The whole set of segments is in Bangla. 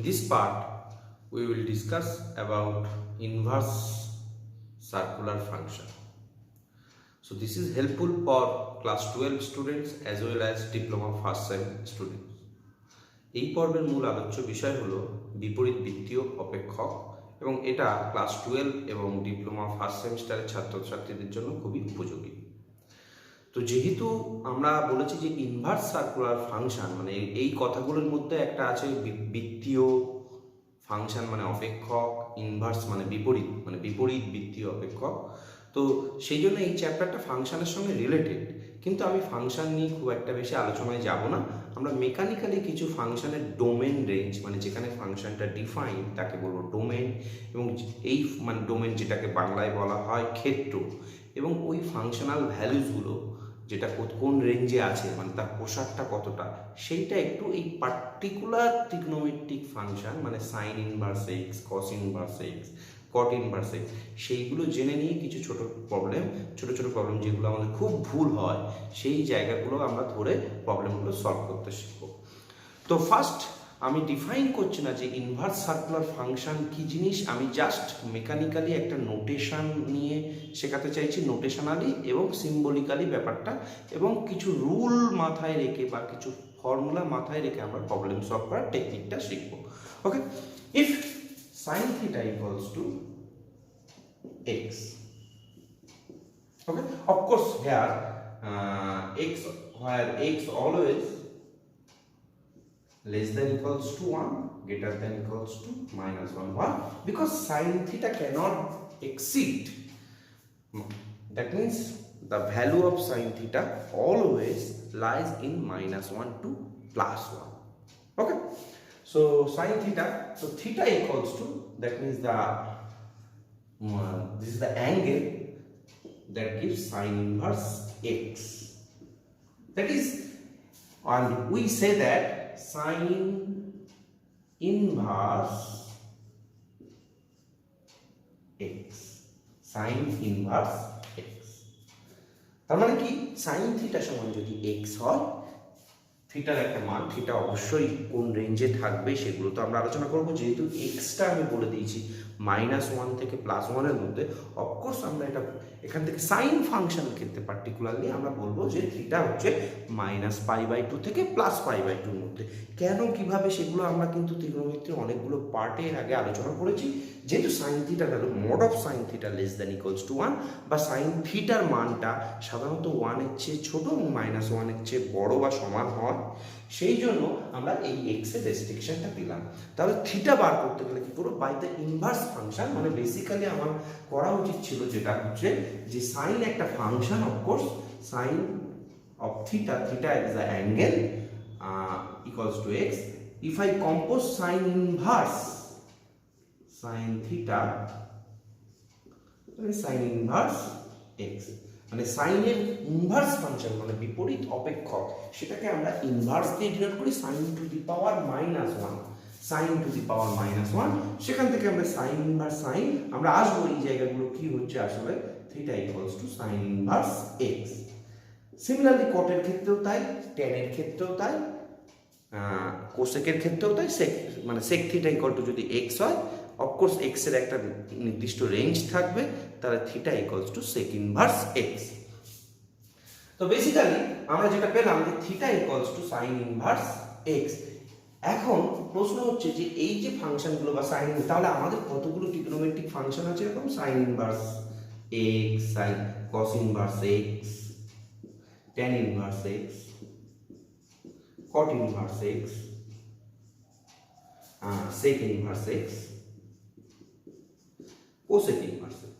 this part we will discuss about inverse circular function. So this is helpful for class 12 students as well as diploma first sem students. এই পর্বের মূল আলোচ্য বিষয় হলো বিপরীত বৃত্তীয় অপেক্ষক এবং এটা ক্লাস 12 এবং ডিপ্লোমা ফার্স্ট সেমিস্টারের ছাত্রছাত্রীদের জন্য খুবই উপযোগী। তো যেহেতু আমরা বলেছি যে ইনভার্স সার্কুলার ফাংশন মানে এই কথাগুলোর মধ্যে একটা আছে বৃত্তীয় ফাংশন মানে অপেক্ষক, ইনভার্স মানে বিপরীত বৃত্তীয় অপেক্ষক। তো সেই জন্য এই চ্যাপ্টারটা ফাংশনের সঙ্গে রিলেটেড, কিন্তু আমি ফাংশন নিয়ে খুব একটা বেশি আলোচনায় যাব না। আমরা মেকানিক্যালি কিছু ফাংশনের ডোমেন রেঞ্জ মানে যেখানে ফাংশনটা ডিফাইন তাকে বলবো ডোমেন, এবং এই মানে ডোমেন যেটাকে বাংলায় বলা হয় ক্ষেত্র, এবং ওই ফাংশনাল ভ্যালুসগুলো যেটা কোন রেঞ্জে আছে মানে তার প্রসারটা কতটা, সেইটা একটু এই পার্টিকুলার ট্রিগনোমেট্রিক ফাংশন মানে sign inverse x, cos inverse x, কট ইনভার্স এক্স, সেইগুলো জেনে নিয়ে কিছু ছোট ছোট প্রবলেম যেগুলো আমাদের খুব ভুল হয় সেই জায়গাগুলো আমরা ধরে প্রবলেমগুলো সলভ করতে শিখব। তো ফার্স্ট আমি ডিফাইন করছি না যে ইনভার্স সার্কুলার ফাংশন কি জিনিস, আমি জাস্ট মেকানিক্যালি একটা নোটেশন নিয়ে শেখাতে চাইছি, নোটেশনালি এবং সিম্বলিক্যালি ব্যাপারটা, এবং কিছু রুল মাথায় রেখে বা কিছু ফর্মুলা মাথায় রেখে আমরা প্রবলেম সলভ করার টেকনিকটা শিখব। ওকে, if sin theta equals to x, okay, of course here x always less than equals to 1, greater than equals to minus 1. Why? Because sin theta cannot exceed, that means the value of sin theta always lies in minus 1 to plus 1. Okay, so sin theta, so theta equals to, that means this is the angle that gives sin inverse x, that is, and we say that sin inverse x, sin inverse x, তার মানে কি sin theta সমান যদি x হয়, থিটার একটা মান, থিটা অবশ্যই কোন রেঞ্জে থাকবে সেগুলো তো আমরা আলোচনা করবো। যেহেতু এক্সটা আমি বলে দিয়েছি -1 থেকে +1 মধ্যে, অফকোর্স আমরা এটা এখান থেকে সাইন ফাংশনের ক্ষেত্রে পার্টিকুলারলি আমরা বলবো যে থিটা হচ্ছে -π/2 থেকে +π/2 মধ্যে। কেন কিভাবে সেগুলো আমরা কিন্তু ত্রিগোণমিতির অনেকগুলো পার্টের আগে আলোচনা করেছি। যেহেতু সাইন থিটার value mod of sine theta less than equals to 1, বা সাইন থিটার মানটা সাধারণত 1 এর চেয়ে ছোট এবং -1 এর চেয়ে বড় বা সমান হয়, সেই জন্য আমরা এই এক্স এর রেস্ট্রিকশনটা দিলাম। তাহলে থিটা বার করতে গেলে কি করব, বাই দ্য ইনভার্স ফাংশন, মানে বেসিক্যালি আমার করা উচিত ছিল যেটা হচ্ছে যে সাইন একটা function, of course sine of theta, theta is the angle equals to x. If I compose sin inverse sin theta, sin inverse x, মানে সাইনের ইনভার্স ফাংশন মানে বিপরীত অপেক্ষক, সেটাকে আমরা ইনভার্স দিয়ে ডিনোট করি sin to the power -1, sin to the power -1। সেখান থেকে আমরা sin ইনভার্স sin, আমরা আসবো এই জায়গাগুলো কি হচ্ছে আসলে, theta equals to sin inverse x। Similarly কটের ক্ষেত্রেও তাই, ট্যানের ক্ষেত্রেও তাই, কোসেকের ক্ষেত্রেও তাই, মানে sec থিটা ইকুয়াল টু যদি x হয়, অফকোর্স x এর একটা নির্দিষ্ট রেঞ্জ থাকবে, তাহলে theta equals two sec inverse x। তো বেসিক্যালি আমরা যেটা পেলাম যে theta equals to sin inverse x। এখন প্রশ্ন হচ্ছে যে এই যে ফাংশনগুলো বা সাইন, তাহলে আমাদের কতগুলো ট্রিগোনোমেট্রিক ফাংশন আছে এরকম, sin inverse x, sin cos inverse x, tan inverse x, cot inverse x, sec inverse x, cosec inverse x।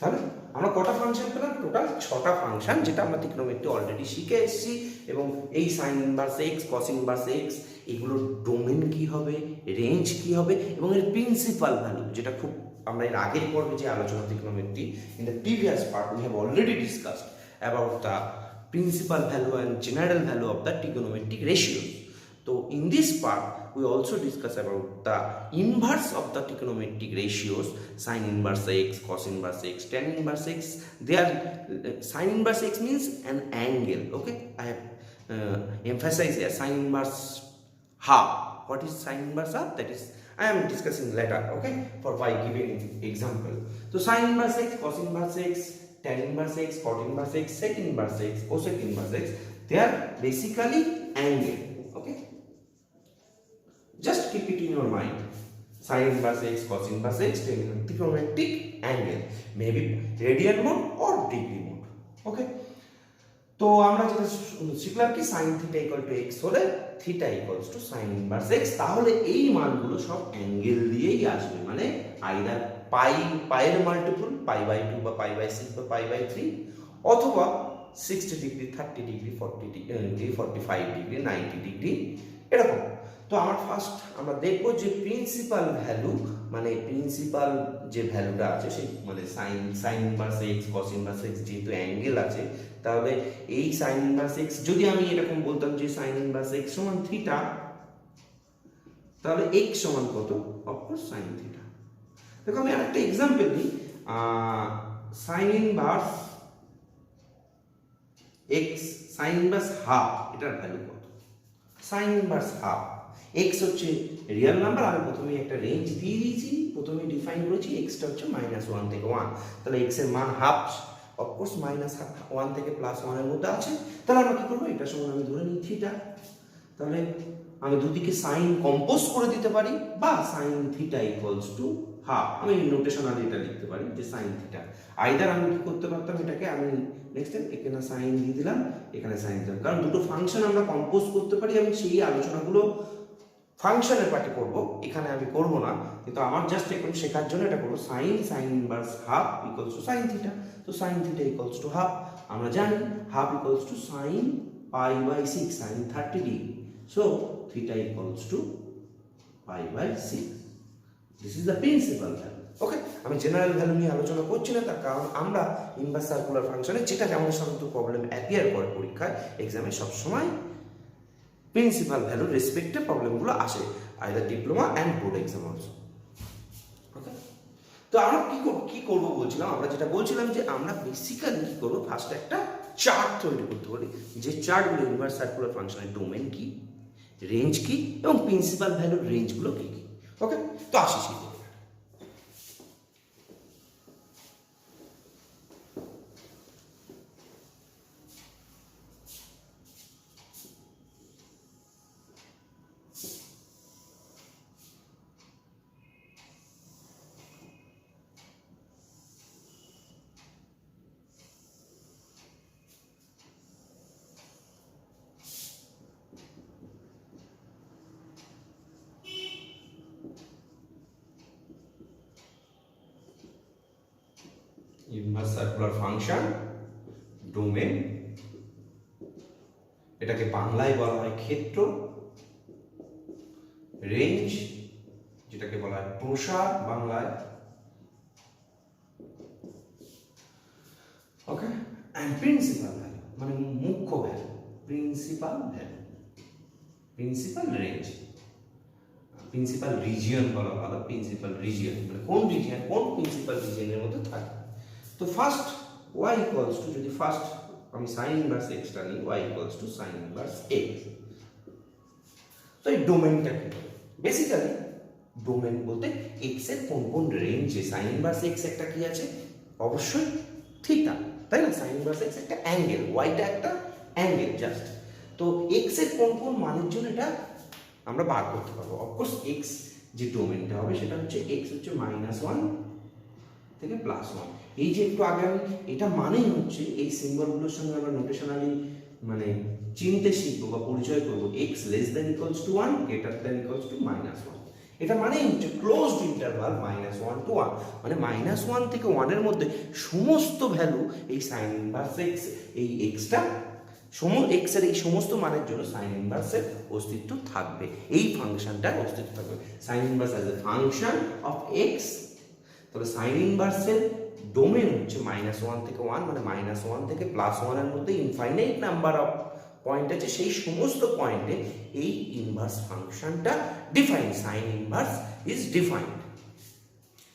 তাহলে আমরা কটা ফাংশন পেলাম, টোটাল 6টা ফাংশন, যেটা আমরা ত্রিগোনোমেট্রি অলরেডি শিখে এসেছি। এবং এই sign inverse x, cos inverse x, এগুলোর ডোমেন কি হবে, রেঞ্জ কি হবে, এবং এর প্রিন্সিপাল ভ্যালু, যেটা খুব আমরা এর আগের পর্বে যে আলোচনা trigonometry, in the previous part we have already discussed about the principal value and general value of the trigonometric ratios. So in this part we also discuss about the inverse of the trigonometric ratios, sin inverse x, cos inverse x, tan inverse x. They are sin inverse x means an angle. Okay, I have emphasized here sin inverse half. What is sin inverse half? That is I am discussing later, okay, for by giving example. So sin inverse x, cos inverse x, tan inverse x, cot inverse x, sec inverse x, cosec inverse x, they are basically angle, okay. Just keep it in your mind. Sin inverse x, cos inverse x, trigonometric angle, maybe radian mode or degree mode, okay. তো আমরা যেটা শিখলাম কি sin theta equal to x হলে theta equals to sin inverse x, তাহলে এই মানগুলো সব অ্যাঙ্গেল দিয়েই আসবে, মানে আইদার পাইয়ের মাল্টিপল π/2 বা π/6 বা π/3 অথবা 60 degree 30 degree 40 degree 45 degree 90 degree এরকম। তো আমার ফার্স্ট আমরা দেখব যে প্রিন্সিপাল ভ্যালু, মানে প্রিন্সিপাল যে ভ্যালুটা আছে সেই মানে sin inverse x cos inverse x যেহেতু অ্যাঙ্গেল আছে, তাহলে এই sin ইনভার্স x যদি আমি এরকম বলতাম যে sin ইনভার্স x সমান থিটা, তাহলে x সমান কত? Of course sin theta. দেখো আমি আরেকটা एग्जांपल দিই, sin inverse x sin inverse half, এটার ভ্যালু কত? sin ইনভার্স হাফ, x হচ্ছে রিয়েল নাম্বার, আমি প্রথমে একটা রেঞ্জ দিয়ে দিয়েছি, প্রথমে ডিফাইন করেছি x টা হচ্ছে -1 থেকে 1, তাহলে x এর মান হাফ, অফকোর্স -1 থেকে +1 এর মধ্যে আছে, তাহলে আমরা কি করব? এটা সমান আমি ধরে নিই থিটা, তাহলে আমি দুদিকে সাইন কম্পোজ করে দিতে পারি, বা sin theta equals to half, আমি নোটেশনালি এটা লিখতে পারি যে sin থিটা। আইদার আমি কি করতে পারতাম, এটাকে আমি নেক্সট টাইম এখানে সাইন দিয়ে দিলাম, এখানে সাইন দিলাম, কারণ দুটো ফাংশন আমরা কম্পোজ করতে পারি, আমি সেই আলোচনাগুলো ফাংশনের পার্টে করব, এখানে আমি করব না, কিন্তু আমার জাস্ট এখন শেখার জন্য এটা করব। sin inverse half equals to sin theta, তো sin theta equals to half, আমরা জানি half equals to sin π/6 sin 30 degree, so theta equals to π/6. This is the principal value, okay. আমি জেনারেল ভ্যালু নিয়ে আলোচনা করছি না, তার কারণ আমরা ইনভার্স সার্কুলার ফাংশনে যেটা যেমন সাধারণত প্রবলেম অ্যাপিয়ার করে পরীক্ষায় এক্সামে সব সময় প্রিন্সিপাল ভ্যালু রেসপেক্টে প্রবলেমগুলো আসে, either diploma and board exam also, okay. তো আমরা কি করব বলছিলাম, আমরা যেটা বলছিলাম যে আমরা বেসিক্যালি কি করব, ফার্স্ট একটা চার্ট তৈরি করতে পারি, যে চার্টগুলো ইনভার্স সার্কুলার ফাংশনের ডোমেন কি, রেঞ্জ কি এবং প্রিন্সিপাল ভ্যালুর রেঞ্জগুলো কি কি, ওকে। তো আসি সেই দিকে। ইনভার্স সার্কুলার ফাংশন ডোমেন, এটাকে বাংলায় বলা হয় ক্ষেত্র, রেঞ্জ যেটাকে বলা হয় প্রসার বাংলায়, ওকে, এন্ড প্রিন্সিপাল ভ্যালু মানে মুখ্য value, principal value, principal range, principal region বলা ভালো, প্রিন্সিপাল রিজিয়ন মানে কোন রিজিয়ন, কোন প্রিন্সিপাল রিজিয়নের মধ্যে থাকে। তো ফার্স্ট y ইকুয়ালস টু, যদি ফার্স্ট আমি sin ইনভার্স x টা নিই, y equals to sin inverse x, তো এই ডোমেনটা কি? বেসিক্যালি ডোমেন বলতে x এর কোন কোন রেঞ্জে, sin ইনভার্স x একটা কি আছে, অবশ্যই থিটা, তাই না? sin ইনভার্স x একটা অ্যাঙ্গেল, y টা একটা অ্যাঙ্গেল জাস্ট, তো x এর কোন কোন মানের জন্য এটা আমরা বার করতে পারবো। অফকোর্স x যে ডোমেনটা হবে সেটা হচ্ছে x হচ্ছে -1 থেকে +1, এই যে একটু আগে আমি এটা মানেই হচ্ছে এই সিম্বলগুলোর সঙ্গে আমরা নোটেশনালি মানে চিনতে শিখবো বা পরিচয় করবো, x less than equals to 1 greater than equals to -1, এটা মানেই হচ্ছে ক্লোজড ইন্টারভাল -1 to 1, মানে -1 থেকে 1 এর মধ্যে সমস্ত ভ্যালু এই sin ইনভার্স x, এই x টা x এর এই সমস্ত মানের জন্য sin ইনভার্সের অস্তিত্ব থাকবে, এই ফাংশনটার অস্তিত্ব থাকবে, sin inverse as a function of x। তাহলে sin ইনভার্সের ডোমেন হচ্ছে -1 থেকে 1, মানে -1 থেকে +1 এর মধ্যে ইনফাইনাইট নাম্বার অফ পয়েন্ট আছে, সেই সমস্ত পয়েন্টে এই ইনভার্স ফাংশনটা define, sin inverse is defined,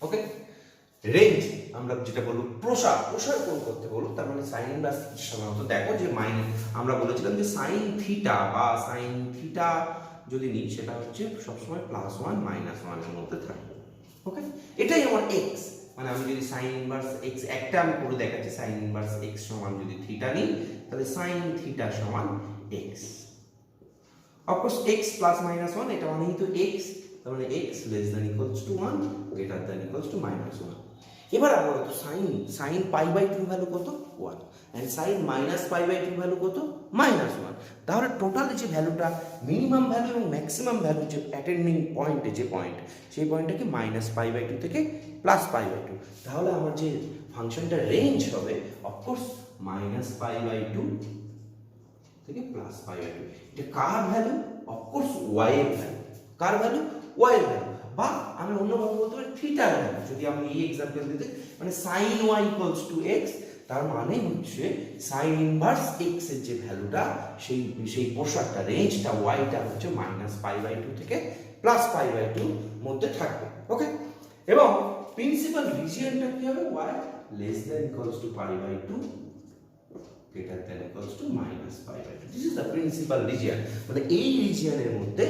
okay. Range আমরা যেটা বলবো প্রসার, প্রসার কোন করতে বলবো, তার মানে sin ইনভার্স সাধারণত দেখো যে আমরা বলেছিলাম যে sin থিটা বা sin থিটা যদি নিই সেটা হচ্ছে সবসময় +1 -1 এর মধ্যে থাকবে। ওকে, এটাই আমার x, মানে আমি যদি sin ইনভার্স x একটা আমি করে দেখাচ্ছি, sin ইনভার্স x সমান যদি থিটা নিই তাহলে sin থিটা সমান x। অফকোর্স x +-1 এটা মানেই তো x, তার মানে x <= 1 <= -1। এবার আমরা তো sin π/2 ভ্যালু কত 1 এন্ড sin -π/2 ভ্যালু কত -1। তাহলে টোটাল যে ভ্যালুটা মিনিমাম ভ্যালু এবং ম্যাক্সিমাম ভ্যালু যে অ্যাটেন্ডিং পয়েন্টে যে পয়েন্ট, সেই পয়েন্টটা কি -π/2 থেকে +π/2। তাহলে আমার যে ফাংশনটা রেঞ্জ হবে অফকোর্স -π/2 থেকে +π/2। এটা কার ভ্যালু? অফকোর্স y এর ভ্যালু। কার ভ্যালু? y এর ভ্যালু। বা আমি অন্যভাবে বলতে পারি থিটার ভ্যালু। যদি আমি এই এক্সাম্পল দিতে মানে sin y = x, তার মানে হচ্ছে sin ইনভার্স x এর যে ভ্যালুটা সেই পোশাকটা রেঞ্জটা yটা হচ্ছে -π/2 থেকে +π/2 মধ্যে থাকবে। ওকে, এবং প্রিন্সিপাল রিজিয়নটা কি হবে? y <= π/2 greater than equals to -π/2. This is the principal region. মানে এই রিজিয়নের মধ্যে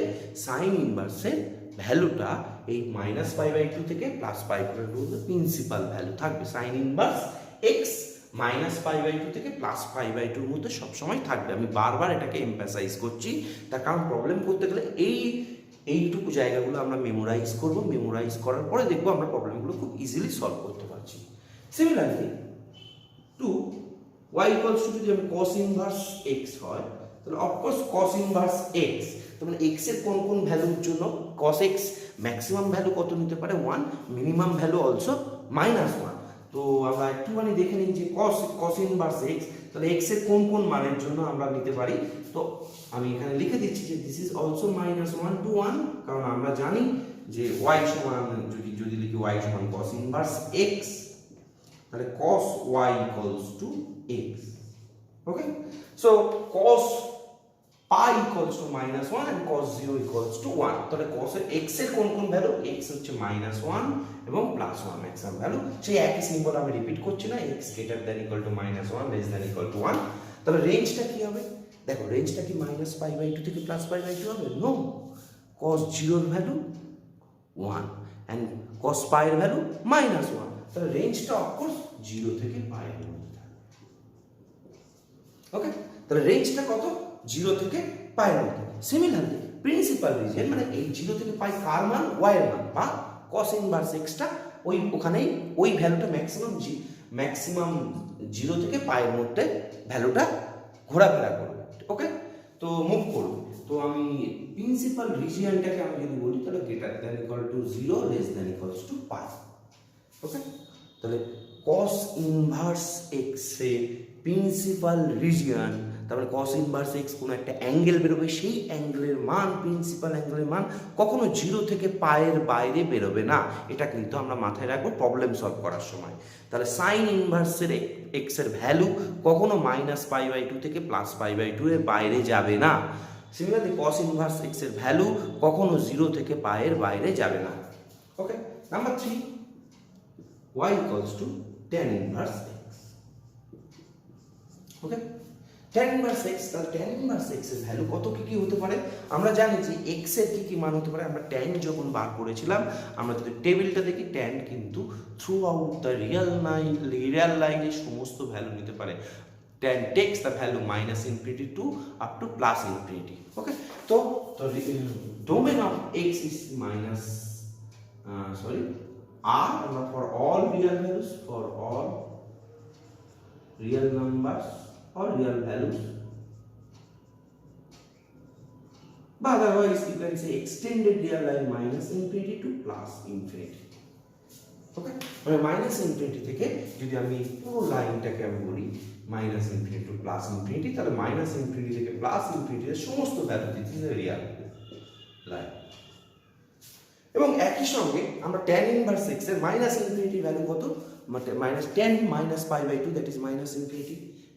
sin ইনভার্সের ভ্যালুটা এই -π/2 থেকে +π/2 মধ্যে প্রিন্সিপাল ভ্যালু থাকবে। sin ইনভার্স x -π/2 থেকে +π/2 এর মধ্যে সব সময় থাকবে। আমি বারবার এটাকে এমফাসাইজ করছি, তার কারণ প্রবলেম করতে গেলে এইটুকু জায়গাগুলো আমরা মেমোরাইজ করব। মেমোরাইজ করার পরে দেখবো আমরা প্রবলেমগুলো খুব ইজিলি সলভ করতে পারছি। সিমিলারলি টু y = যদি আমি cos ইনভার্স x হয় তাহলে অফকোর্স cos ইনভার্স x, তার মানে x এর কোন কোন ভ্যালুর জন্য cos x ম্যাক্সিমাম ভ্যালু কত নিতে পারে 1, মিনিমাম ভ্যালু অলসো -1। তো আমরা একটুখানি দেখে নিই যে cos ইনভার্স x তাহলে x এর কোন কোন মানের জন্য আমরা নিতে পারি। তো আমি এখানে লিখে দিচ্ছি যে দিস ইজ অলসো -1 to 1, কারণ আমরা জানি যে y সমান যদি লিখি y সমান cos ইনভার্স x, তাহলে cos y = x। Okay, so cos pi = -1 and cos 0 = 1। তাহলে cos এর x এর কোন কোন ভ্যালু? x হচ্ছে -1 এবং +1 ম্যাক্সিমাম ভ্যালু। সেই একই সিম্বল আমি রিপিট করছি না, x > -1 <= 1। তাহলে রেঞ্জটা কি হবে? দেখো রেঞ্জটা কি -π/2 থেকে +π/2 হবে? নো, cos 0 এর ভ্যালু 1 and cos pi এর ভ্যালু -1। তাহলে রেঞ্জটা অফকোর্স 0 থেকে π এর মধ্যে থাকবে। ওকে, তাহলে রেঞ্জটা কত? 0 থেকে π এর মধ্যে। সিমিলারলি প্রিন্সিপাল রিজিয়ন মানে এই 0 থেকে π কার মান? y এর মান, বা cos ইনভার্স x টা ওখানেই ওই ভ্যালুটা ম্যাক্সিমাম 0 থেকে π এর মধ্যে ভ্যালুটা ঘোরাফেরা করবে। ওকে, তো মুভ করবে। তো আমি প্রিন্সিপাল রিজিয়নটাকে আমি যদি বলি তাহলে <= 0 <= π। ওকে, তাহলে cos ইনভার্স x এর প্রিন্সিপাল রিজিয়ন, তারপরে cos ইনভার্স x কোন একটা অ্যাঙ্গেল বেরোবে, সেই অ্যাঙ্গেলের মান, প্রিন্সিপাল অ্যাঙ্গেলের মান কখনো 0 থেকে π এর বাইরে বেরোবে না। এটা কিন্তু আমরা মাথায় রাখবো প্রবলেম সলভ করার সময়। তাহলে sin ইনভার্সের x এর ভ্যালু কখনো -π/2 থেকে +π/2 এর বাইরে যাবে না। সিমিলারলি cos ইনভার্স x এর ভ্যালু কখনো 0 থেকে π এর বাইরে যাবে না। Okay, number 3, y = tan inverse x। Okay, tan inverse x, তাহলে tan ইনভার্স x এর ভ্যালু কত কি হতে পারে? আমরা জানি যে x এর কি মান হতে পারে। আমরা tan যখন বার করেছিলাম, আমরা যদি টেবিলটা দেখি tan কিন্তু থ্রু আউট দ্য রিয়েল লাইনের সমস্ত ভ্যালু নিতে পারে। tan takes the value -∞ to up to +∞। ওকে, তো domain of x is r for all real values, for all real numbers or real values, but otherwise you can say extended real line -∞ to +∞। ওকে, মানে -∞ থেকে যদি আমি পুরো লাইনটাকে আমি বলি -∞ to +∞, তাহলে -∞ থেকে +∞ এর সমস্ত ভ্যালু দিচ্ছি রিয়াল লাইন। এবং একই সঙ্গে আমরা tan ইনভার্স x এর -∞ ভ্যালু কত? tan -π/2 that is -∞,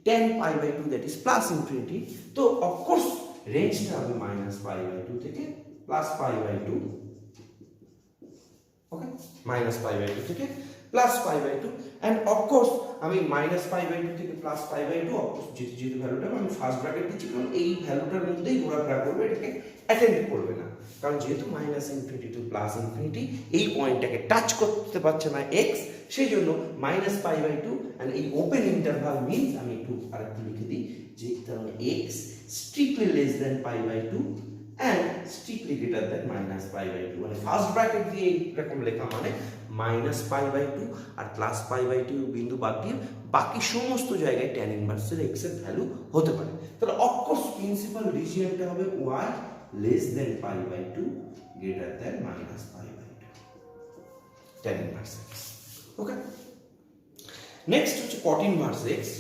tan π/2 that is +∞। তো অফকোর্স রেঞ্জটা হবে -π/2 থেকে +π/2। ওকে, -π/2 থেকে plus pi by two, and of course আমি মাইনাস পাই বাই টু থেকে plus pi by two, of course যেহেতু ভ্যালুটা আমি ফার্স্ট ব্র্যাকেট দিচ্ছি, কারণ এই ভ্যালুটার মধ্যেই ঘোরাফেরা করবে, এটাকে অ্যাটেন্ড করবে না, কারণ যেহেতু minus infinity to plus infinity এই পয়েন্টটাকে টাচ করতে পারছে না এক্স, সেই জন্য minus pi by two, and এই ওপেন ইন্টারভাল মিনস আমি একটু আরেকটু লিখে দিই যে তাহলে x strictly less than pi by two and strictly greater than minus pi by two, মানে ফার্স্ট ব্র্যাকেট দিয়ে এরকম লেখা মানে মাইনাস পাই বাই টু আর প্লাস পাই বাই টু বিন্দু বাদ দিয়ে বাকি সমস্ত জায়গায় ট্যান ইনভার্সের এক্স এর ভ্যালু হতে পারে। তাহলে অফকোর্স প্রিন্সিপাল রিজিয়নটা হবে y less than pi by two greater than minus pi by two, tan inverse x. Okay, next হচ্ছে cot inverse x,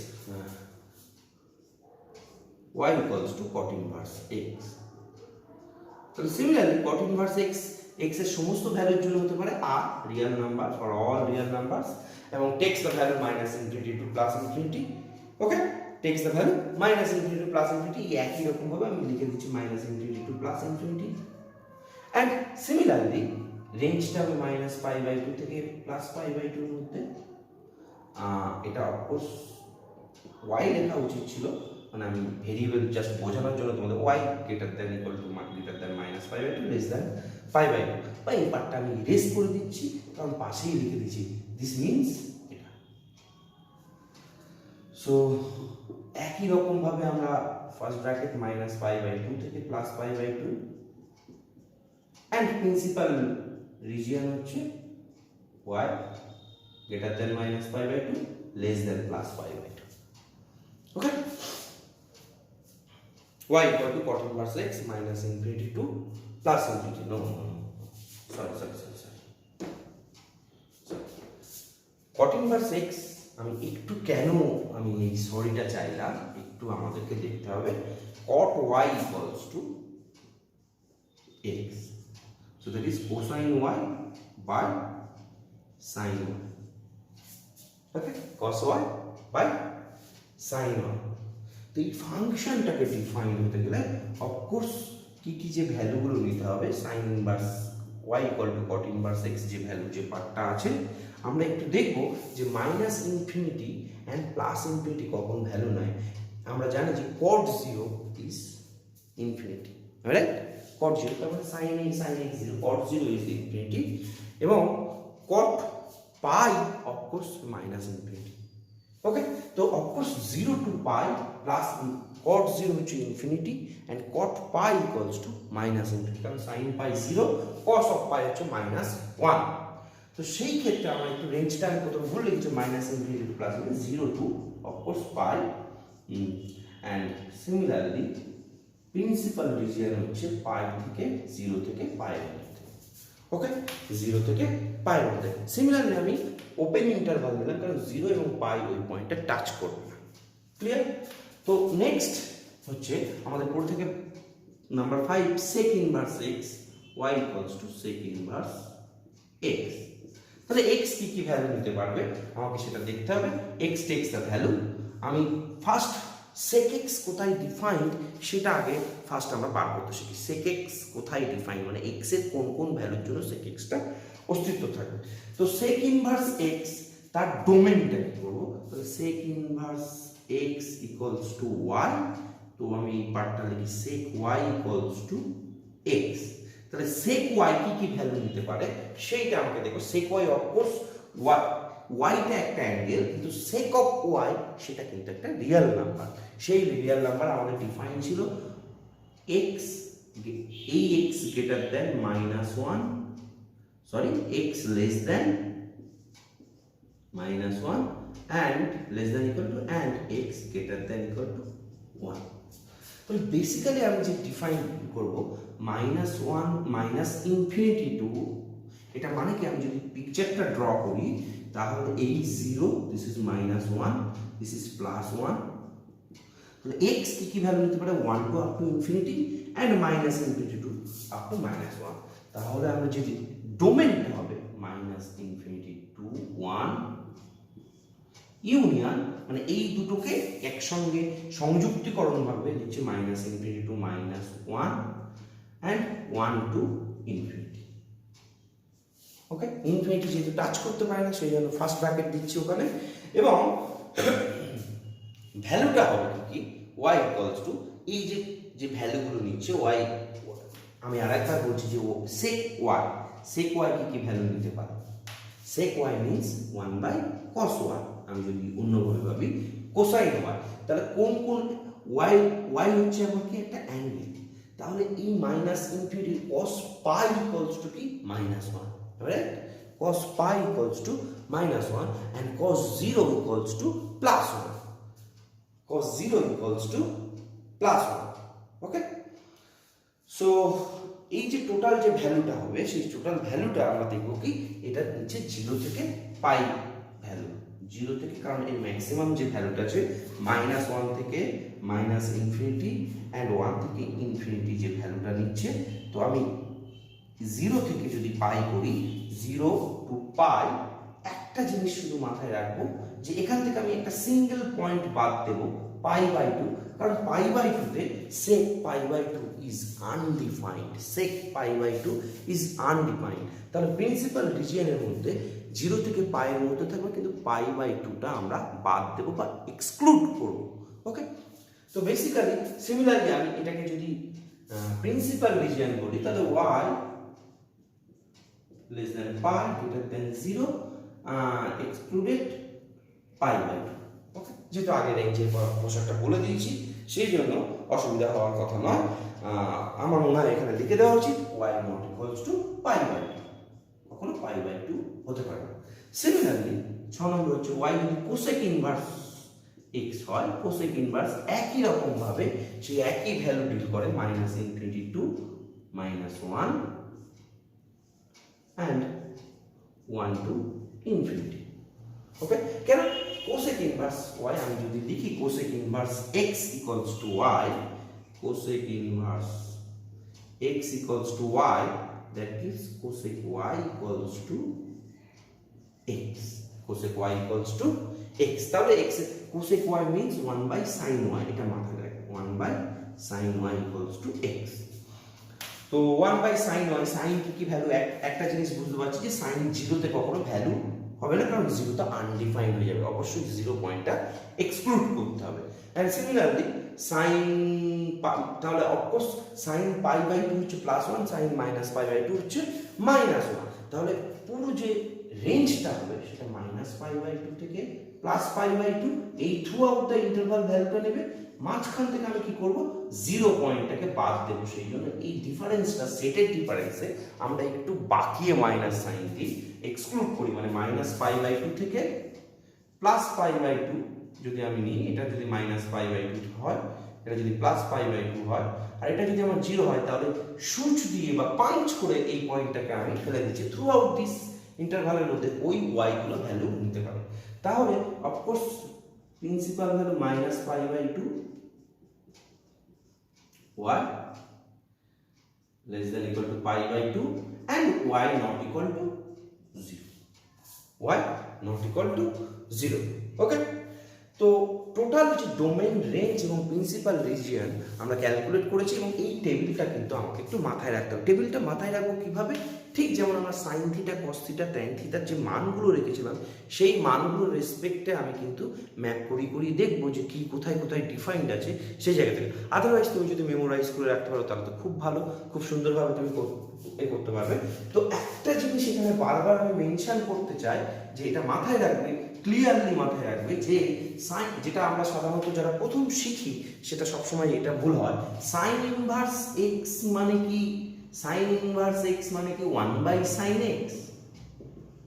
y equals to cot inverse x. তাহলে similarly cot inverse x x এর সমস্ত ভ্যালুর জন্য হতে পারে r real number for all real numbers, এবং takes the value minus infinity to plus infinity. Okay, takes the value minus infinity to plus infinity, একই রকম ভাবে আমি লিখে দিচ্ছি minus infinity to plus infinity. And similarly রেঞ্জটা হবে মাইনাস পাই বাই টু থেকে প্লাস পাই বাই টুর মধ্যে, এটা অফকোর্স y লেখা উচিত ছিল, মানে আমি ভেরিয়েবল জাস্ট বোঝানোর জন্য তোমাদের y greater than equal to greater than minus pi by two less than pi by two, বা এই পার্টটা আমি ইরেজ করে দিচ্ছি কারণ পাশেই লিখে দিচ্ছি দিস মিনস এটা। সো একই রকম ভাবে আমরা first bracket minus pi by two থেকে plus pi by two, and principal region হচ্ছে y greater than minus pi by two less than plus pi by two. Okay, y equal to cot inverse x minus infinity to plus infinity. No, sorry. cot inverse x আমি একটু কেন আমি এই সরিটা চাইলাম, একটু আমাদেরকে দেখতে হবে cot y equals to x, so that is cosine y by sin y. Okay, cos y by sin y. তো এই ফাংশনটাকে ডিফাইন হতে গেলে অফকোর্স কি কি যে ভ্যালুগুলো নিতে হবে, sine inverse y equal to cot inverse x যে ভ্যালু যে পার্টটা আছে আমরা একটু দেখব যে minus infinity and plus infinity কখন ভ্যালু নেয়। আমরা জানি যে cot 0 is infinity, right? cot 0 তার মানে sin x 0, cot 0 is infinity, এবং cot pi of course minus infinity. Okay, তো of course 0 to pi plus cot 0 হচ্ছে infinity and cot pi equals two minus infinity, কারণ sin পাই 0, cos অফ পাই হচ্ছে মাইনাস 1। তো সেই ক্ষেত্রে আমরা একটু রেঞ্জটা আমি প্রথমে ভুল লিখেছি minus infinity to plus 0 to of course pi, and similarly principal region হচ্ছে পাই থেকে 0 থেকে পাই এর মধ্যে। ওকে, 0 থেকে পাই এর মধ্যে। সিমিলারলি আমি ওপেন ইন্টারভাল দিলাম কারণ 0 এবং পাই ওই পয়েন্টটা টাচ করবে না। ক্লিয়ার? তো নেক্সট হচ্ছে আমাদের পড়ে থেকে number 5 sec inverse x y equals to sec inverse x। তাহলে x কি ভ্যালু নিতে পারবে আমাকে সেটা দেখতে হবে। x টেক্স দ্য ভ্যালু, আমি ফার্স্ট sec x কোথায় ডিফাইন্ড সেটা আগে ফার্স্ট আমরা বার করতে শিখি। sec x কোথায় ডিফাইন্ড মানে x এর কোন কোন ভ্যালুর জন্য sec x টা অস্তিত্ব থাকবে। তো sec ইনভার্স x তার ডোমেনটা কি করব, তাহলে sec inverse x equals to y, তো আমি এই পার্টটা লিখি sec y equals to x। তাহলে sec y কি ভ্যালু নিতে পারে সেইটা আমাকে দেখো। sec y অফকোর্স y টা একটা অ্যাঙ্গেল, কিন্তু sec of y সেটা কিন্তু একটা রিয়েল নাম্বার। সেই রিয়েল নাম্বার আমাদের ডিফাইন ছিল x, এই x greater than -1, sorry x less than -1 and less than equal to and x greater than equal to 1। তো বেসিক্যালি আমি যে ডিফাইন করব -1 মাইনাস ইনফিনিটি টু, এটা মানে কি আমি যদি পিকচারটা ড্র করি তাহলে এই 0 দিস ইজ -1 দিস ইজ +1, তাহলে x কি ভ্যালু নিতে পারে 1 to up to infinity and minus infinity to up to -1। তাহলে আমরা যদি ডোমেনটা হবে -ইনফিনিটি টু 1 ইউনিয়ন, মানে এই দুটোকে একসঙ্গে সংযুক্তিকরণ ভাবে লিখছি -infinity two -1 and 1 to infinity। Okay, infinity যেহেতু টাচ করতে পারে না সেই জন্য ফার্স্ট ব্র্যাকেট দিচ্ছি ওখানে, এবং ভ্যালুটা হবে কি y ইকুয়ালস টু এই যে ভ্যালুগুলো নিচ্ছে y, আমি আরেকবার বলছি যে sec y কি ভ্যালু নিতে পারে, sec y means 1/cos y, আমি যদি অন্যভাবে ভাবি কোসাইন y, তাহলে কোন y হচ্ছে আমার কি একটা অ্যাঙ্গেল, তাহলে এই মাইনাস ইনফিনিটি cos পাই ইকুয়ালস টু কি -1, right, cos pi equals to -1 and cos 0 equals to +1, cos 0 equals to +1, okay. So এই যে টোটাল যে ভ্যালুটা হবে সেই টোটাল ভ্যালুটা আমরা দেখব কি এটা নিচে 0 থেকে পাই ভ্যালু, 0 থেকে, কারণ এই ম্যাক্সিমাম যে ভ্যালুটা আছে -1 থেকে ইনফিনিটি অ্যান্ড 1 থেকে ইনফিনিটি যে ভ্যালুটা নিচ্ছে, তো আমি 0 থেকে যদি পাই করি 0 টু পাই, একটা জিনিস শুধু মাথায় রাখবো যে এখান থেকে আমি একটা সিঙ্গেল পয়েন্ট বাদ দেব π/2, কারণ π/2 তে sec π/2 is undefined, sec π/2 is undefined, তাহলে প্রিন্সিপাল রিজিয়নের মধ্যে 0 থেকে পাই এর মধ্যে থাকবে, কিন্তু π/2টা আমরা বাদ দেব বা এক্সক্লুড করব, ওকে। তো বেসিক্যালি সিমিলারলি আমি এটাকে যদি প্রিন্সিপাল রিজিয়ন বলি, তাহলে y less than pi greater than 0 excluded π/2, ওকে। যেহেতু আগে রেঞ্জের পোশাকটা বলে দিয়েছি সেই জন্য অসুবিধা হওয়ার কথা নয়, আমার মনে হয় এখানে লিখে দেওয়া উচিত y not equals to π/2, কখনো π/2 হতে পারে না। সিমিলারলি 6 নম্বর হচ্ছে y যদি কোসেক ইনভার্স x হয়, কোসেক ইনভার্স একই রকম ভাবে সেই একই ভ্যালু ডিল করে -infinity two -1 and 1 to infinity, ওকে। কেন cosec inverse y, আমি যদি লিখি cosec inverse x equals to y, cosec inverse x equals to y, that gives cosec y equals to x, cosec y equals to x, তাহলে x cosec y means 1/sin y, এটা মাথায় রাখবেন, 1/sin y equals to x। তো 1/sin y, sin কি ভ্যালু, একটা জিনিস বুঝতে পারছি যে sin 0 তে কখনো ভ্যালু হবে না, কারণ 0 তো আনডিফাইন্ড হয়ে যাবে, অবশ্যই 0 পয়েন্টটা এক্সক্লুড করতে হবে। এন্ড সিমিলারলি sin, তাহলে অফকোর্স sin π/2 হচ্ছে +1, sin -π/2 হচ্ছে -1, তাহলে পুরো যে রেঞ্জটা হবে সেটা -π/2 থেকে +π/2, এই থ্রু আউট দ্য ইন্টারভাল ভ্যালুটা নেবে, মাঝখান থেকে আমি কি করব 0 পয়েন্টটাকে বাদ দেব, সেই জন্য এই ডিফারেন্সটা, সেটের ডিফারেন্সে আমরা একটু বাকিয়ে মাইনাস সাইন দিই, এক্সক্লুড করি, মানে -π/2 থেকে +π/2 যদি আমি নিই, এটা যদি -π/2 হয়, এটা যদি +π/2 হয়, আর এটা যদি আমার 0 হয়, তাহলে সূচ দিয়ে বা পাঞ্চ করে এই পয়েন্টটাকে আমি ফেলে দিচ্ছি, থ্রু আউট দিস ইন্টারভালের মধ্যে ওই y গুলো ভ্যালু নিতে পারে। তাহলে of course principal value -π/2, y less than equal to π/2 and y not equal to 0, y not equal to 0, ওকে। তো টোটাল যে ডোমেইন, রেঞ্জ এবং প্রিন্সিপাল রিজিয়ন আমরা ক্যালকুলেট করেছি, এবং এই টেবিলটা কিন্তু আমাকে একটু মাথায় রাখতে হবে। টেবিলটা মাথায় রাখবো কিভাবে, ঠিক যেমন আমরা sine theta, cos theta, tan থিটার যে মানগুলো রেখেছিলাম সেই মানগুলোর রেসপেক্টে আমি কিন্তু ম্যাপ করিয়ে দেখবো যে কি কোথায় ডিফাইন্ড আছে সেই জায়গা থেকে। আদারওয়াইজ তুমি যদি মেমোরাইজ করে রাখতে পারো তাহলে তো খুব ভালো, খুব সুন্দরভাবে তুমি করতে পারবে। তো একটা জিনিস এখানে বারবার আমি মেনশন করতে চাই যে এটা মাথায় রাখবে, ক্লিয়ারলি মাথায় রাখবে যে সাইন, যেটা আমরা সাধারণত যারা প্রথম শিখি সেটা সবসময় এটা ভুল হয়, সাইন ইনভার্স এক্স মানে কি, সাইন ইনভার্স এক্স মানে কি 1/sin x,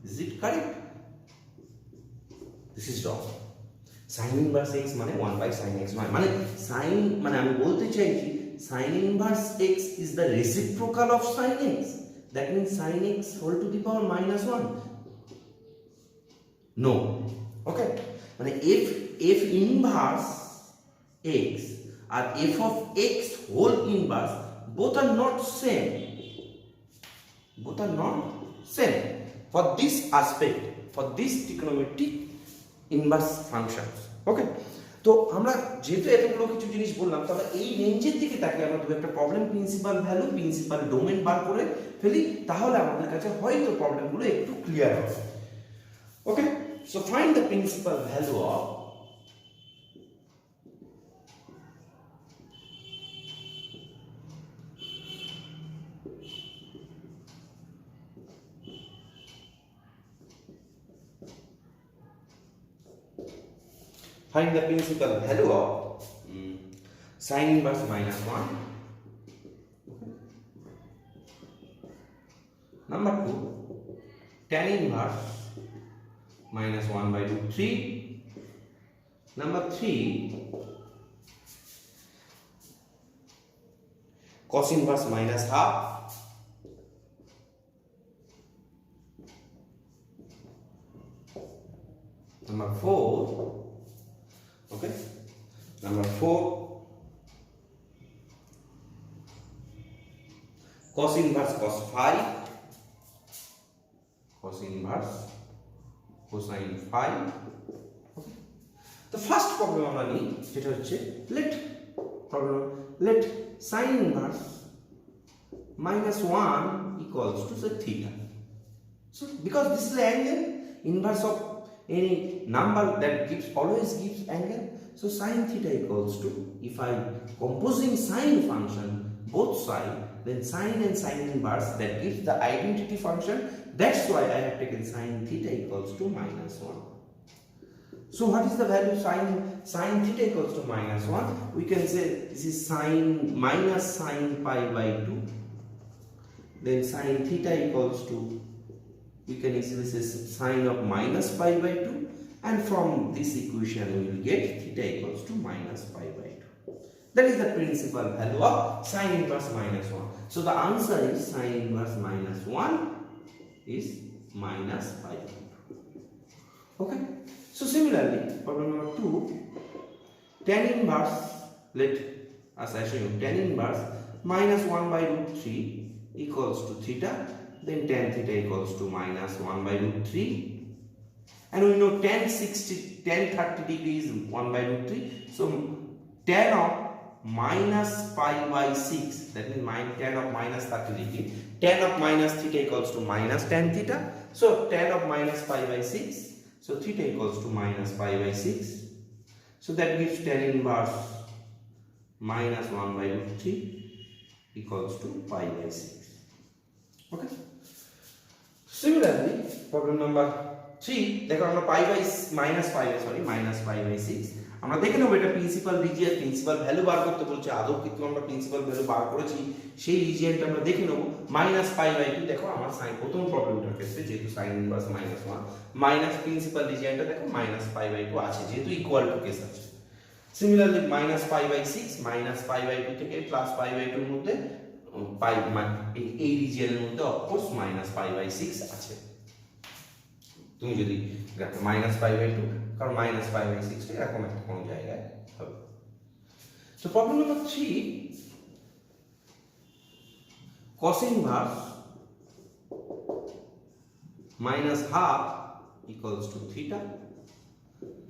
is it correct? This is wrong. Sign inverse x মানে 1/sin x নয়, মানে সাইন, মানে আমি বলতে চাইছি sine inverse x is the reciprocal of sine x, that means sine x whole to the power -1, no, okay. মানে f ইনভার্স x আর f of x whole inverse both are not same, for this aspect, for this trigonometric inverse functions, okay। তো তো আমরা যেহেতু এতগুলো কিছু জিনিস বললাম, তাহলে এই রেঞ্জের দিকে তাকিয়ে আমরা দু একটা problem principal value, principal domain বার করে ফেলি, তাহলে আমাদের কাছে হয়তো প্রবলেমগুলো একটু ক্লিয়ার হবে। Okay, so find the principal value of find the principal value of sin inverse minus 1. Number 2, tan inverse minus 1 by root 3. Number 3, cos inverse minus half. Number 4, okay, number 4, cos inverse cos 5, cos inverse cosine 5. Okay. The first problem আমরা নিই, যেটা হচ্ছে let sin inverse minus 1 equals to the theta. So because this is the angle, inverse of any number that always gives angle, so sin theta equals to, if I composing sine function both side, then sine and sine inverse, that gives the identity function. That's why I have taken sin theta equals to minus 1. So what is the value sin theta equals to minus 1? We can say this is minus sine pi by 2. Then sin theta equals to, we can easily say sine of minus pi by 2, and from this equation we will get theta equals to minus pi by 2. That is the principal value of sin inverse minus 1. So the answer is sin inverse minus 1 is minus pi by 2. Okay. So similarly, problem number 2, tan inverse, let us assume tan inverse minus 1 by root 3 equals to theta, then tan theta equals to minus 1 by root 3, and we know tan 30 degree is 1 by root 3, so tan of minus pi by 6, that means tan of minus 30 degree, tan of minus theta equals to minus tan theta, so tan of minus pi by 6, so theta equals to minus pi by 6, so that gives tan inverse minus 1 by root 3 equals to pi by 6. Okay. Similarly, problem number 3, দেখো আমরা minus pi by 6 আমরা দেখে নেব এটা প্রিন্সিপাল রিজিয়ন, প্রিন্সিপাল ভ্যালু বার করতে বলছে, আদৌ কিন্তু আমরা প্রিন্সিপাল ভ্যালু বার করেছি সেই রিজিয়নটা আমরা দেখে নেব। মাইনাস পাই বাই 2, দেখো আমার সাইন প্রথম প্রবলেমটার ক্ষেত্রে যেহেতু sine inverse minus 1, minus principal রিজিয়নটা দেখো মাইনাস পাই বাই 2 আছে, যেহেতু ইকুয়াল টু কেস আছে। Similarly minus pi by 6, minus pi by 2 থেকে প্লাস পাই বাই 2 এর মধ্যে এই রিজিয়নের মধ্যে অফকোর্স মাইনাস পাই বাই 6 আছে। তুমি যদি দেখো মাইনাস পাই বাই 2, কারণ মাইনাস পাই বাই 6 এরকম একটা কোনো জায়গায় হবে। তো problem number 3, cos inverse minus half equals to theta,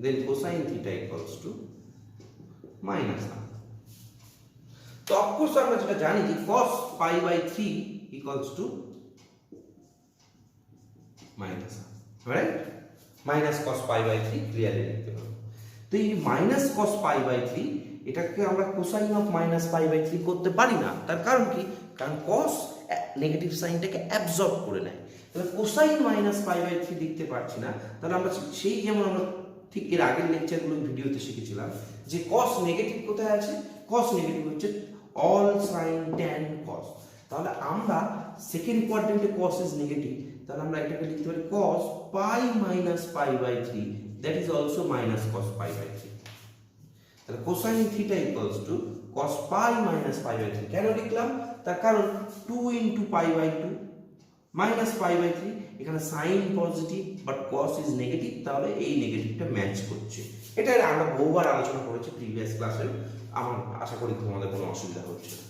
then cosine theta equals to minus half. তো অফকোর্স আমরা যেটা জানি যে cos pi by 3 equals to minus half, right? Minus cos pi by 3 clearly লিখতে পারবো। তো এই minus cos pi by 3 এটাকে আমরা cosine of minus pi by 3 করতে পারি না। তার কারণ কি? কারণ cos নেগেটিভ সাইনটাকে অ্যাবজর্ব করে নেয়। তাহলে cosine minus pi by 3 লিখতে পারছি না। তাহলে আমরা সেই যেমন আমরা ঠিক এর আগের লেকচারগুলো ভিডিওতে শিখেছিলাম যে cos নেগেটিভ কোথায় আছে? cos নেগেটিভ হচ্ছে all sin tan cos। তাহলে আমরা সেকেন্ড কোয়াড্রেন্টে cos ইজ নেগেটিভ, তাহলে আমরা এটাকে লিখতে পারি cos pi minus pi by 3, that is also minus cos pi by 3। তাহলে cosine theta equals to cos pi minus pi by 3 কেন লিখলাম? তার কারণ 2 into pi by 2 minus pi by 3, এখানে sin positive but cos is negative, তাহলে এই নেগেটিভটা ম্যাচ করছে। এটা আমরা বহুবার আলোচনা করেছি প্রিভিয়াস ক্লাসে, আমার আশা করি তোমাদের কোনো অসুবিধা হচ্ছে না।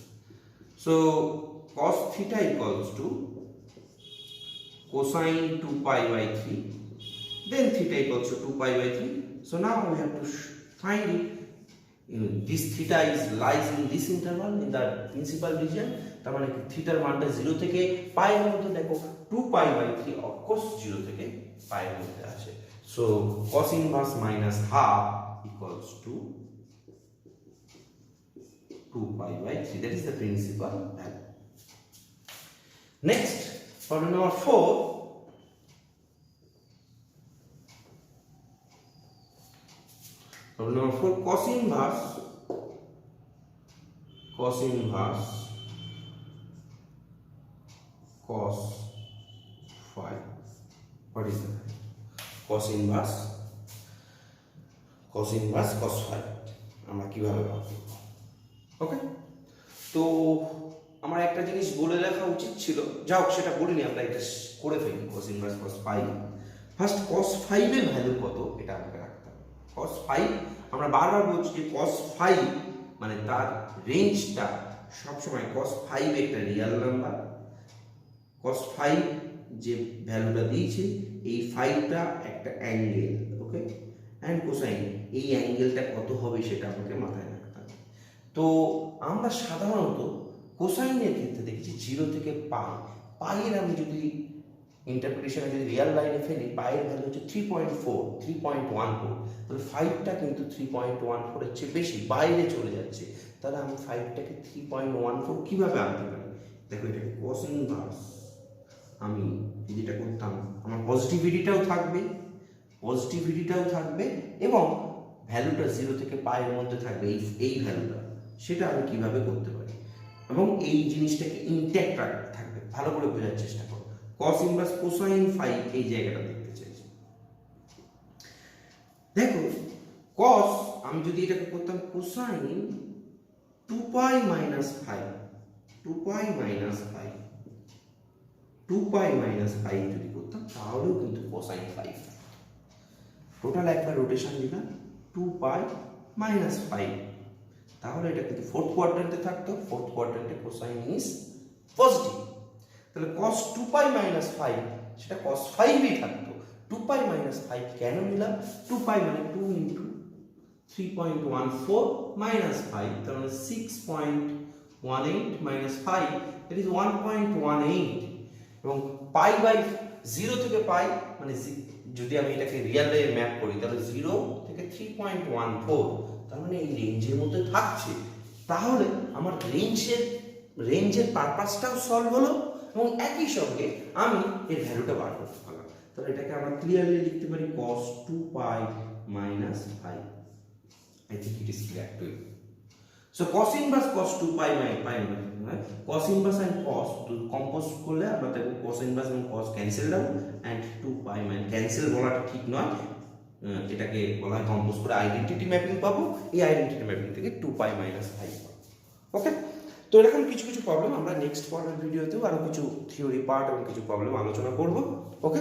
So cos theta equals to cosine 2 pi by 3, then theta equals to 2 pi by 3. So now we have to find it this theta is lies in this interval in the principal region, তার মানে থিটার মানটা 0 থেকে পাই এর মধ্যে দেখো 2π/3 of course 0 থেকে পাই এর মধ্যে আছে। So cos inverse minus half equals to 2π/3, that is the principal value. Next, problem number 4. Problem number 4, cos inverse cos phi. What is that? Cos inverse cos phi আমরা কিভাবে পাবো? ওকে, তো আমার একটা জিনিস বলে রাখা উচিত ছিল, যাও সেটা বলিনি, আমরা এটা করে ফেলি। cos inverse cos phi, first cos phi এর ভ্যালু কত এটা আমাকে রাখতে হবে। cos phi আমরা বারবার বলছি যে cos phi মানে তার রেঞ্জটা সবসময় cos phi একটা রিয়েল নাম্বার, cos phi যে ভ্যালুটা দিয়েছে এই ফাইটা একটা অ্যাঙ্গেল, ওকে, অ্যান্ড কোসাইন এই অ্যাঙ্গেলটা কত হবে সেটা আমাকে মাথায় রাখতে হবে। তো আমরা সাধারণত কোসাইনের ক্ষেত্রে দেখেছি 0 থেকে পাইয়ের আমি যদি ইন্টারপ্রিটেশনে যদি রিয়েল লাইনে ফেলি, পাইয়ের ভ্যালু হচ্ছে 3.14, তাহলে 5টা কিন্তু 3.14 এর চেয়ে বেশি বাইরে চলে যাচ্ছে, তাহলে আমি 5টাকে 3.14 কিভাবে আনতে পারি? দেখো এটাকে cos ইনভার্স আমি যদি এটা করতাম আমার পজিটিভিটিটাও থাকবে এবং ভ্যালুটা 0 থেকে পাইয়ের মধ্যে থাকবে, এই ভ্যালুটা, সেটা আমি কিভাবে করতে পারি এবং এই জিনিসটাকে ইনট্যাক্ট থাকবে। ভালো করে বোঝার চেষ্টা করো। cos ইনভার্স কোসাইন ফাই এই জায়গাটা দেখতে চাইছি। দেখো cos আমি যদি এটাকে করতাম কোসাইন 2π - phi যদি করতাম তাহলেও কিন্তু কোসাইন ফাই। টোটাল একবার রোটেশন দিলাম 2π - phi, তাহলে এটা কিন্তু ফোর্থ কোয়াড্রেন্টে থাকতো, ফোর্থ কোয়াড্রেন্টে কোসাইন ইজ পজিটিভ, তাহলে cos 2π - phi সেটা cos 5ই থাকতো। 2π - phi কেন নিলাম? 2π মানে 2 ইনটু 3.14 minus 5, তার মানে 6.18 minus 5, that is 1.18, এবং পাই বাই 0 থেকে পাই মানে যদি আমি এটাকে রিয়েল লাইনে ম্যাপ করি তাহলে 0 থেকে 3.14, তার মানে এই রেঞ্জের মধ্যে থাকছে। তাহলে আমার রেঞ্জের পারপাসটাও সলভ হলো এবং একই সঙ্গে আমি এর ভ্যালুটা বার করতে পারলাম। তাহলে এটাকে আমরা ক্লিয়ারলি লিখতে পারি cos 2π - phi. I think it is clear to you. So cos inverse cos 2π - phi, cos inverse and cos to compose করলে আমরা দেখব cos inverse এবং cos ক্যান্সেল আউট and 2π মানে ক্যান্সেল বলাটা ঠিক নয়, এটাকে বলা হয় কম্পোজ করে আইডেন্টিটি ম্যাপিং পাবো। এই আইডেন্টিটি ম্যাপিং থেকে 2π - phi পাবো। ওকে, তো এরকম কিছু প্রবলেম আমরা নেক্সট পরের ভিডিওতেও আরো কিছু থিওরি পার্ট এবং কিছু প্রবলেম আলোচনা করব। ওকে।